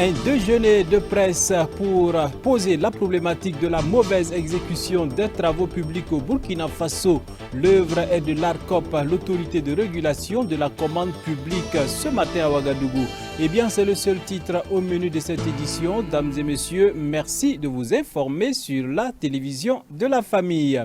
Un déjeuner de presse pour poser la problématique de la mauvaise exécution des travaux publics au Burkina Faso. L'œuvre est de l'ARCOP, l'autorité de régulation de la commande publique, ce matin à Ouagadougou. Eh bien, c'est le seul titre au menu de cette édition. Dames et messieurs, merci de vous informer sur la télévision de la famille.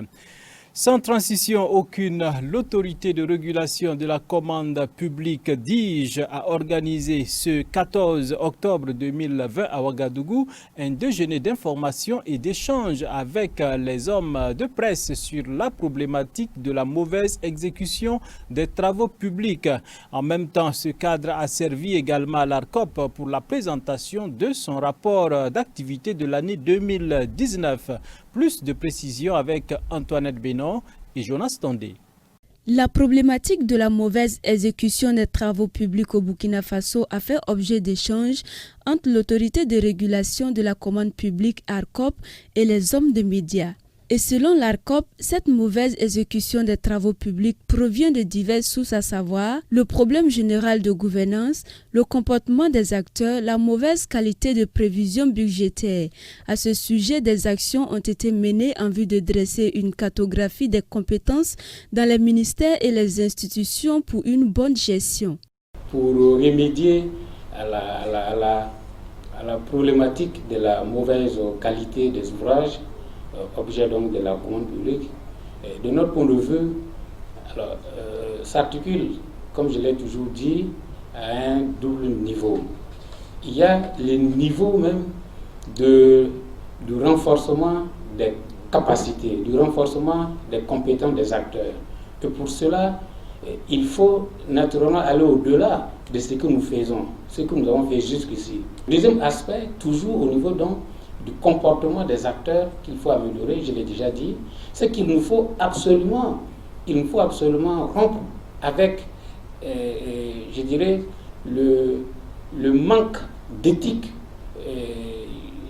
Sans transition aucune, l'autorité de régulation de la commande publique DIGE a organisé ce 14 octobre 2020 à Ouagadougou un déjeuner d'information et d'échange avec les hommes de presse sur la problématique de la mauvaise exécution des travaux publics. En même temps, ce cadre a servi également à l'ARCOP pour la présentation de son rapport d'activité de l'année 2019. Plus de précisions avec Antoinette Bénon et Jonas Tondé. La problématique de la mauvaise exécution des travaux publics au Burkina Faso a fait objet d'échanges entre l'autorité de régulation de la commande publique ARCOP et les hommes de médias. Et selon l'ARCOP, cette mauvaise exécution des travaux publics provient de diverses sources, à savoir le problème général de gouvernance, le comportement des acteurs, la mauvaise qualité de prévision budgétaire. À ce sujet, des actions ont été menées en vue de dresser une cartographie des compétences dans les ministères et les institutions pour une bonne gestion. Pour remédier à la problématique de la mauvaise qualité des ouvrages, objet donc de la commande publique, de notre point de vue, s'articule, comme je l'ai toujours dit, à un double niveau. Il y a le niveau même du renforcement des capacités, du renforcement des compétences des acteurs. Et pour cela, il faut naturellement aller au-delà de ce que nous faisons, ce que nous avons fait jusqu'ici. Deuxième aspect, toujours au niveau donc du comportement des acteurs qu'il faut améliorer, je l'ai déjà dit, c'est qu'il nous faut absolument rompre avec, je dirais, le manque d'éthique,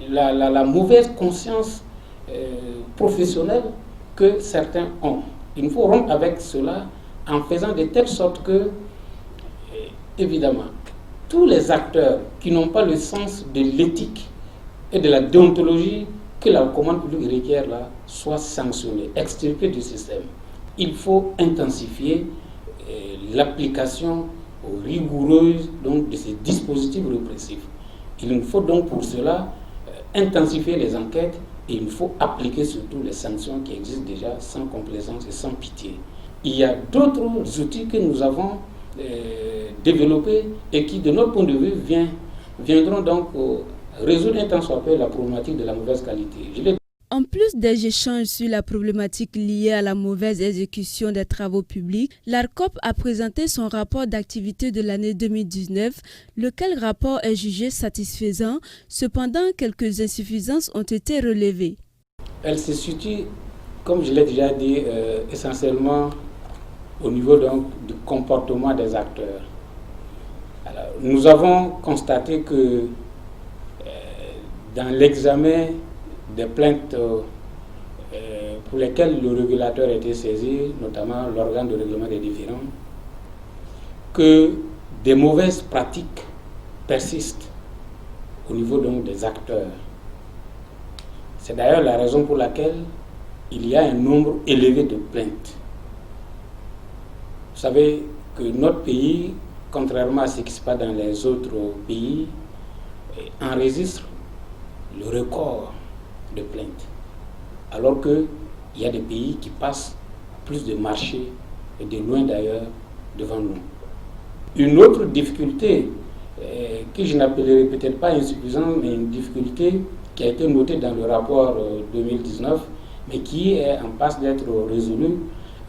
la mauvaise conscience professionnelle que certains ont. Il nous faut rompre avec cela en faisant de telle sorte que, évidemment, tous les acteurs qui n'ont pas le sens de l'éthique et de la déontologie que la commande publique requiert là, soit sanctionnée, extirpée du système. Il faut intensifier l'application rigoureuse donc, de ces dispositifs répressifs. Il nous faut donc pour cela intensifier les enquêtes et il faut appliquer surtout les sanctions qui existent déjà sans complaisance et sans pitié. Il y a d'autres outils que nous avons développés et qui, de notre point de vue, viendront donc résoudre un tant soit peu la problématique de la mauvaise qualité. En plus des échanges sur la problématique liée à la mauvaise exécution des travaux publics, l'ARCOP a présenté son rapport d'activité de l'année 2019, lequel rapport est jugé satisfaisant. Cependant, quelques insuffisances ont été relevées. Elle se situe, comme je l'ai déjà dit, essentiellement au niveau donc, du comportement des acteurs. Alors, nous avons constaté que dans l'examen des plaintes pour lesquelles le régulateur a été saisi, notamment l'organe de règlement des différends, que des mauvaises pratiques persistent au niveau donc des acteurs. C'est d'ailleurs la raison pour laquelle il y a un nombre élevé de plaintes. Vous savez que notre pays, contrairement à ce qui se passe dans les autres pays, enregistre le record de plaintes, alors qu'il y a des pays qui passent plus de marchés et de loin d'ailleurs devant nous. Une autre difficulté que je n'appellerai peut-être pas insuffisante, mais une difficulté qui a été notée dans le rapport 2019, mais qui est en passe d'être résolue,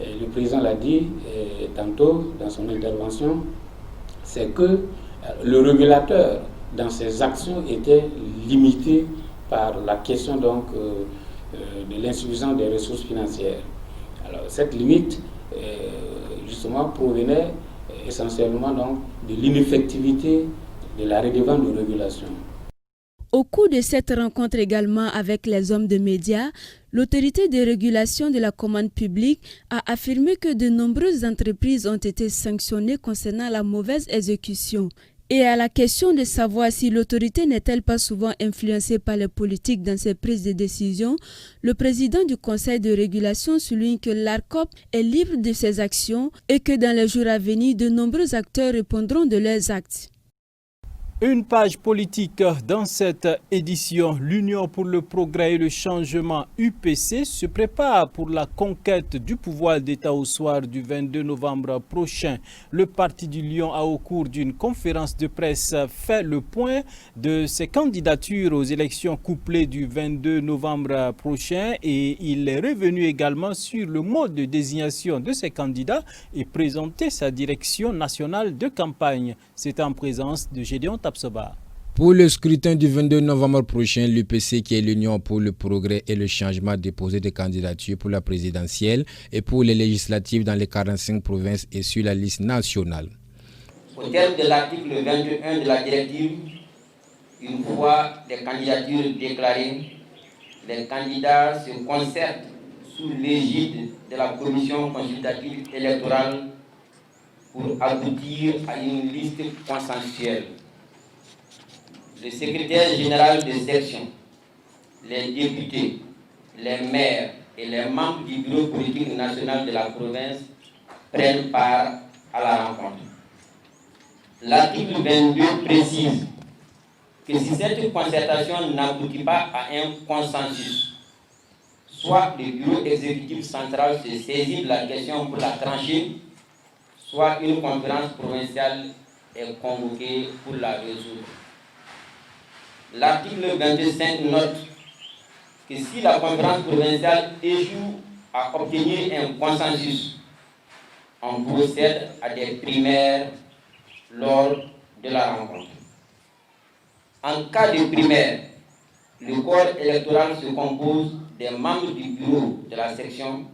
le président l'a dit tantôt dans son intervention, c'est que le régulateur dans ses actions était limité par la question donc, de l'insuffisance des ressources financières. Alors cette limite justement provenait essentiellement donc, de l'ineffectivité de la redevance de régulation. Au cours de cette rencontre également avec les hommes de médias, l'autorité de régulation de la commande publique a affirmé que de nombreuses entreprises ont été sanctionnées concernant la mauvaise exécution. Et à la question de savoir si l'autorité n'est-elle pas souvent influencée par les politiques dans ses prises de décision, le président du Conseil de régulation souligne que l'ARCOP est libre de ses actions et que dans les jours à venir, de nombreux acteurs répondront de leurs actes. Une page politique dans cette édition. L'Union pour le progrès et le changement UPC se prépare pour la conquête du pouvoir d'État au soir du 22 novembre prochain. Le Parti du Lion a au cours d'une conférence de presse fait le point de ses candidatures aux élections couplées du 22 novembre prochain et il est revenu également sur le mode de désignation de ses candidats et présenté sa direction nationale de campagne. C'est en présence de Gédéon Tapsoba. Pour le scrutin du 22 novembre prochain, l'UPC, qui est l'Union pour le progrès et le changement, a déposé des candidatures pour la présidentielle et pour les législatives dans les 45 provinces et sur la liste nationale. Au terme de l'article 21 de la directive, une fois les candidatures déclarées, les candidats se concertent sous l'égide de la commission consultative électorale pour aboutir à une liste consensuelle. Le secrétaire général de section, les députés, les maires et les membres du bureau politique national de la province prennent part à la rencontre. L'article 22 précise que si cette concertation n'aboutit pas à un consensus, soit le bureau exécutif central se saisit de la question pour la trancher, soit une conférence provinciale est convoquée pour la résoudre. L'article 25 note que si la conférence provinciale échoue à obtenir un consensus, on procède à des primaires lors de la rencontre. En cas de primaire, le corps électoral se compose des membres du bureau de la section,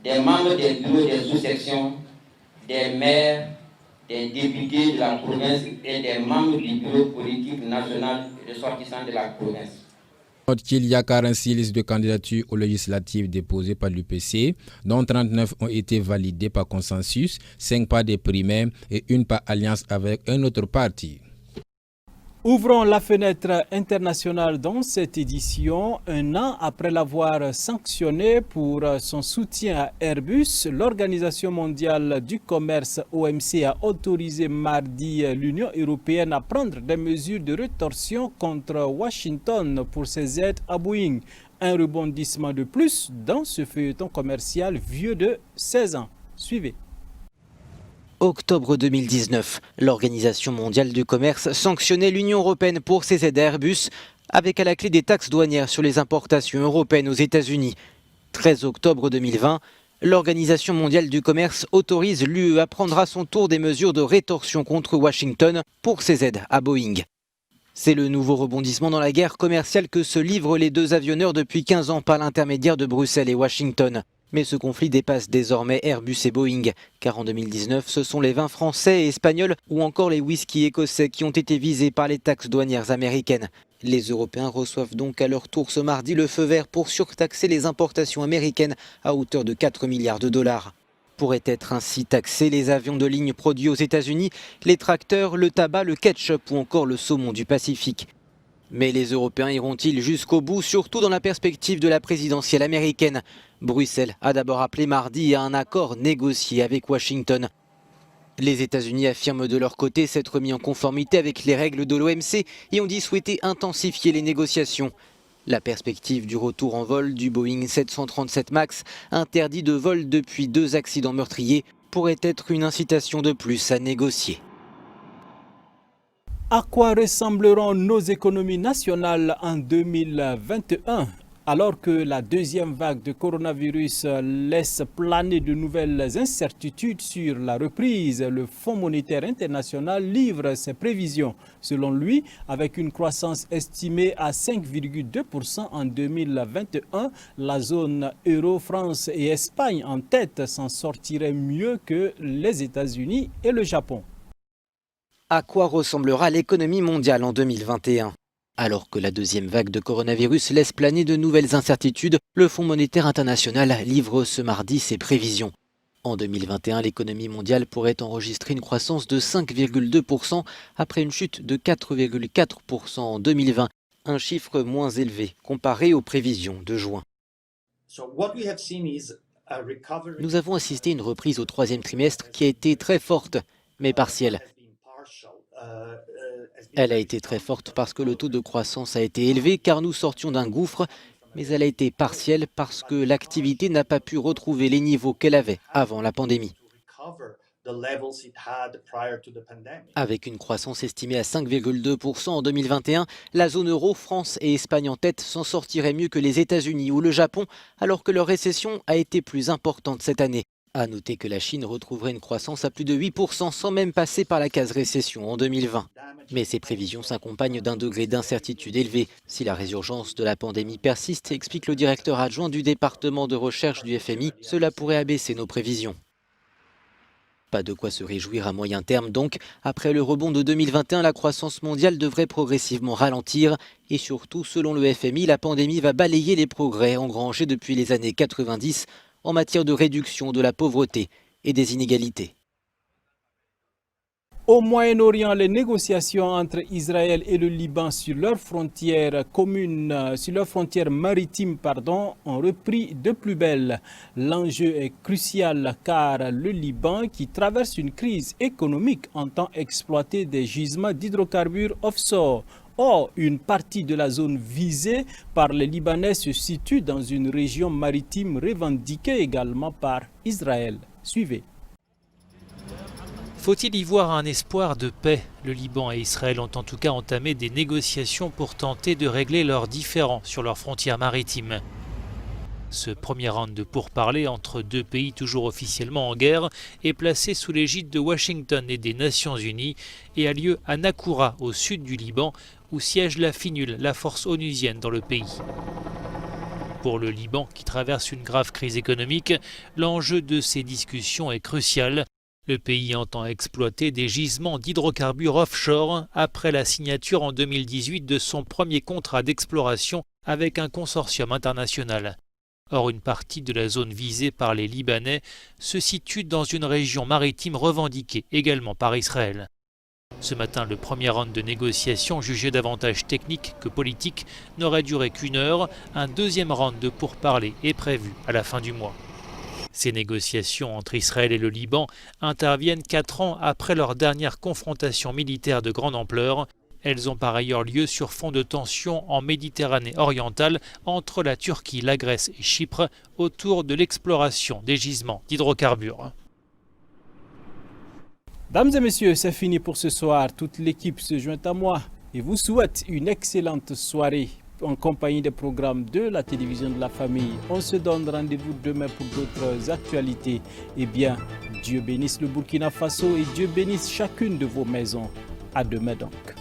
des membres des bureaux des sous-sections, des maires, des députés de la province et des membres du bureau politique national et ressortissants de la province. Note qu'il y a 46 listes de candidatures aux législatives déposées par l'UPC, dont 39 ont été validées par consensus, 5 par des primaires et une par alliance avec un autre parti. Ouvrons la fenêtre internationale dans cette édition. Un an après l'avoir sanctionné pour son soutien à Airbus, l'Organisation mondiale du commerce OMC a autorisé mardi l'Union européenne à prendre des mesures de rétorsion contre Washington pour ses aides à Boeing. Un rebondissement de plus dans ce feuilleton commercial vieux de 16 ans. Suivez. Octobre 2019, l'Organisation mondiale du commerce sanctionnait l'Union européenne pour ses aides à Airbus, avec à la clé des taxes douanières sur les importations européennes aux États-Unis. 13 octobre 2020, l'Organisation mondiale du commerce autorise l'UE à prendre à son tour des mesures de rétorsion contre Washington pour ses aides à Boeing. C'est le nouveau rebondissement dans la guerre commerciale que se livrent les deux avionneurs depuis 15 ans par l'intermédiaire de Bruxelles et Washington. Mais ce conflit dépasse désormais Airbus et Boeing, car en 2019, ce sont les vins français et espagnols ou encore les whiskies écossais qui ont été visés par les taxes douanières américaines. Les Européens reçoivent donc à leur tour ce mardi le feu vert pour surtaxer les importations américaines à hauteur de 4 milliards de dollars. Pourraient être ainsi taxés les avions de ligne produits aux États-Unis, les tracteurs, le tabac, le ketchup ou encore le saumon du Pacifique. Mais les Européens iront-ils jusqu'au bout, surtout dans la perspective de la présidentielle américaine? Bruxelles a d'abord appelé mardi à un accord négocié avec Washington. Les États-Unis affirment de leur côté s'être mis en conformité avec les règles de l'OMC et ont dit souhaiter intensifier les négociations. La perspective du retour en vol du Boeing 737 MAX, interdit de vol depuis 2 accidents meurtriers, pourrait être une incitation de plus à négocier. À quoi ressembleront nos économies nationales en 2021 ? Alors que la deuxième vague de coronavirus laisse planer de nouvelles incertitudes sur la reprise, le Fonds monétaire international livre ses prévisions. Selon lui, avec une croissance estimée à 5,2% en 2021, la zone euro, France et Espagne en tête s'en sortiraient mieux que les États-Unis et le Japon. À quoi ressemblera l'économie mondiale en 2021 ? Alors que la deuxième vague de coronavirus laisse planer de nouvelles incertitudes, le Fonds monétaire international livre ce mardi ses prévisions. En 2021, l'économie mondiale pourrait enregistrer une croissance de 5,2% après une chute de 4,4% en 2020, un chiffre moins élevé comparé aux prévisions de juin. Nous avons assisté à une reprise au troisième trimestre qui a été très forte, mais partielle. Elle a été très forte parce que le taux de croissance a été élevé car nous sortions d'un gouffre, mais elle a été partielle parce que l'activité n'a pas pu retrouver les niveaux qu'elle avait avant la pandémie. Avec une croissance estimée à 5,2% en 2021, la zone euro, France et Espagne en tête s'en sortiraient mieux que les États-Unis ou le Japon, alors que leur récession a été plus importante cette année. À noter que la Chine retrouverait une croissance à plus de 8% sans même passer par la case récession en 2020. Mais ces prévisions s'accompagnent d'un degré d'incertitude élevé. Si la résurgence de la pandémie persiste, explique le directeur adjoint du département de recherche du FMI, cela pourrait abaisser nos prévisions. Pas de quoi se réjouir à moyen terme donc. Après le rebond de 2021, la croissance mondiale devrait progressivement ralentir. Et surtout, selon le FMI, la pandémie va balayer les progrès engrangés depuis les années 90 en matière de réduction de la pauvreté et des inégalités. Au Moyen-Orient, les négociations entre Israël et le Liban sur leurs frontières maritimes, ont repris de plus belle. L'enjeu est crucial car le Liban, qui traverse une crise économique, entend exploiter des gisements d'hydrocarbures offshore. Or, une partie de la zone visée par les Libanais se situe dans une région maritime revendiquée également par Israël. Suivez. Faut-il y voir un espoir de paix? Le Liban et Israël ont en tout cas entamé des négociations pour tenter de régler leurs différends sur leurs frontières maritimes. Ce premier round de pourparlers entre deux pays toujours officiellement en guerre est placé sous l'égide de Washington et des Nations Unies et a lieu à Nakoura, au sud du Liban, où siège la FINUL, la force onusienne dans le pays. Pour le Liban, qui traverse une grave crise économique, l'enjeu de ces discussions est crucial. Le pays entend exploiter des gisements d'hydrocarbures offshore après la signature en 2018 de son premier contrat d'exploration avec un consortium international. Or, une partie de la zone visée par les Libanais se situe dans une région maritime revendiquée également par Israël. Ce matin, le premier round de négociations, jugé davantage technique que politique, n'aurait duré qu'1 heure. Un deuxième round de pourparlers est prévu à la fin du mois. Ces négociations entre Israël et le Liban interviennent 4 ans après leur dernière confrontation militaire de grande ampleur. Elles ont par ailleurs lieu sur fond de tensions en Méditerranée orientale entre la Turquie, la Grèce et Chypre autour de l'exploration des gisements d'hydrocarbures. Dames et messieurs, c'est fini pour ce soir. Toute l'équipe se joint à moi et vous souhaite une excellente soirée en compagnie des programmes de la télévision de la famille. On se donne rendez-vous demain pour d'autres actualités. Eh bien, Dieu bénisse le Burkina Faso et Dieu bénisse chacune de vos maisons. À demain donc.